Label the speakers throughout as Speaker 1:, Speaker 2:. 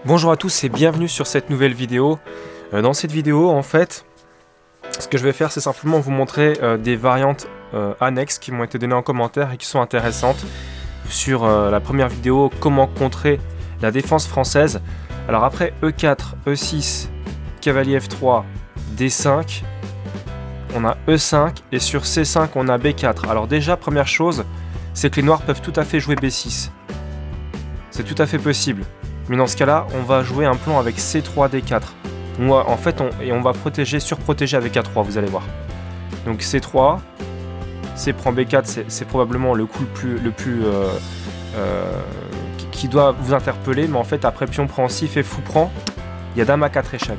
Speaker 1: Bonjour à tous et bienvenue sur cette nouvelle vidéo. Dans cette vidéo, en fait, ce que je vais faire, c'est simplement vous montrer des variantes annexes qui m'ont été données en commentaire et qui sont intéressantes sur la première vidéo, comment contrer la défense française. Alors après E4, E6, cavalier F3, D5, on a E5 et sur C5 on a B4. Alors déjà, première chose, c'est que les noirs peuvent tout à fait jouer B6. C'est tout à fait possible. Mais dans ce cas-là, on va jouer un plan avec C3, D4. En fait, on va surprotéger avec A3, vous allez voir. Donc C3, C prend B4, c'est probablement le coup qui doit vous interpeller. Mais en fait, après pion prend 6, fait fou prend, il y a dame A4 échec.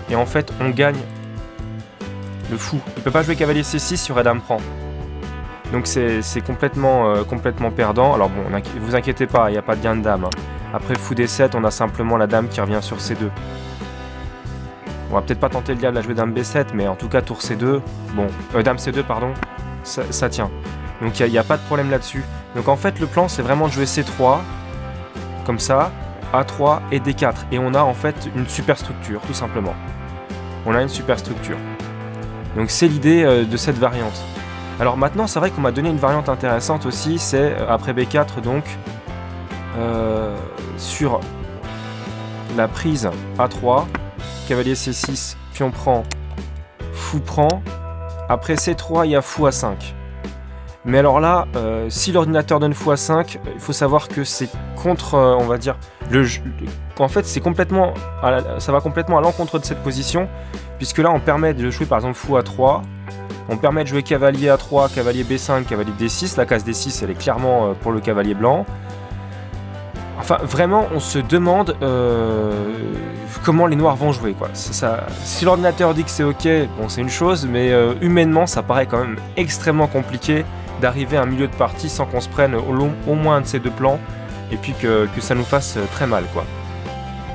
Speaker 1: Et en fait, on gagne le fou. Il ne peut pas jouer cavalier C6, il y aurait dame prend. Donc c'est complètement perdant. Alors bon, vous inquiétez pas, il n'y a pas de gain de dame. Après fou D7, on a simplement la dame qui revient sur C2. On va peut-être pas tenter le diable à jouer dame B7, mais en tout cas tour C2, bon, dame C2 pardon, ça tient. Donc il n'y a pas de problème là-dessus. Donc en fait le plan c'est vraiment de jouer C3, comme ça, A3 et D4. Et on a en fait une super structure, tout simplement. On a une super structure. Donc c'est l'idée de cette variante. Alors maintenant c'est vrai qu'on m'a donné une variante intéressante aussi, c'est après B4 donc sur la prise A3, cavalier C6, pion prend, fou prend, après C3 il y a fou A5. Mais alors là, si l'ordinateur donne fou A5, il faut savoir que c'est contre, on va dire, en fait c'est complètement, ça va complètement à l'encontre de cette position, puisque là on permet de jouer par exemple fou A3, on permet de jouer cavalier A3, cavalier B5, cavalier D6, la case D6 elle est clairement pour le cavalier blanc. Enfin, vraiment, on se demande comment les noirs vont jouer, quoi. Si l'ordinateur dit que c'est ok, bon, c'est une chose, mais humainement, ça paraît quand même extrêmement compliqué d'arriver à un milieu de partie sans qu'on se prenne au moins un de ces deux plans, et puis que ça nous fasse très mal, quoi.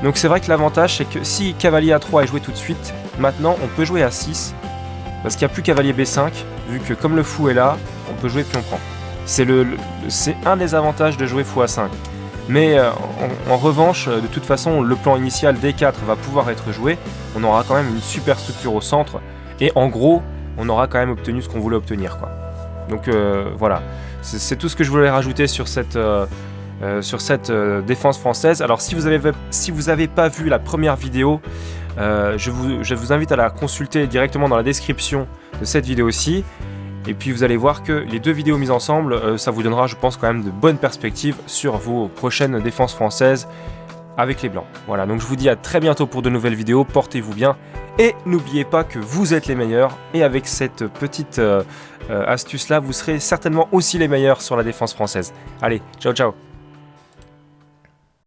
Speaker 1: Donc c'est vrai que l'avantage, c'est que si cavalier A3 est joué tout de suite, maintenant, on peut jouer A6, parce qu'il n'y a plus cavalier B5, vu que comme le fou est là, on peut jouer pion prend. C'est un des avantages de jouer fou A5. Mais en revanche, de toute façon, le plan initial D4 va pouvoir être joué. On aura quand même une super structure au centre. Et en gros, on aura quand même obtenu ce qu'on voulait obtenir, quoi. Donc voilà, c'est tout ce que je voulais rajouter sur cette défense française. Alors si vous avez pas vu la première vidéo, je vous invite à la consulter directement dans la description de cette vidéo-ci. Et puis vous allez voir que les deux vidéos mises ensemble, ça vous donnera, je pense, quand même de bonnes perspectives sur vos prochaines défenses françaises avec les blancs. Voilà, donc je vous dis à très bientôt pour de nouvelles vidéos, portez-vous bien, et n'oubliez pas que vous êtes les meilleurs, et avec cette petite astuce-là, vous serez certainement aussi les meilleurs sur la défense française. Allez, ciao ciao!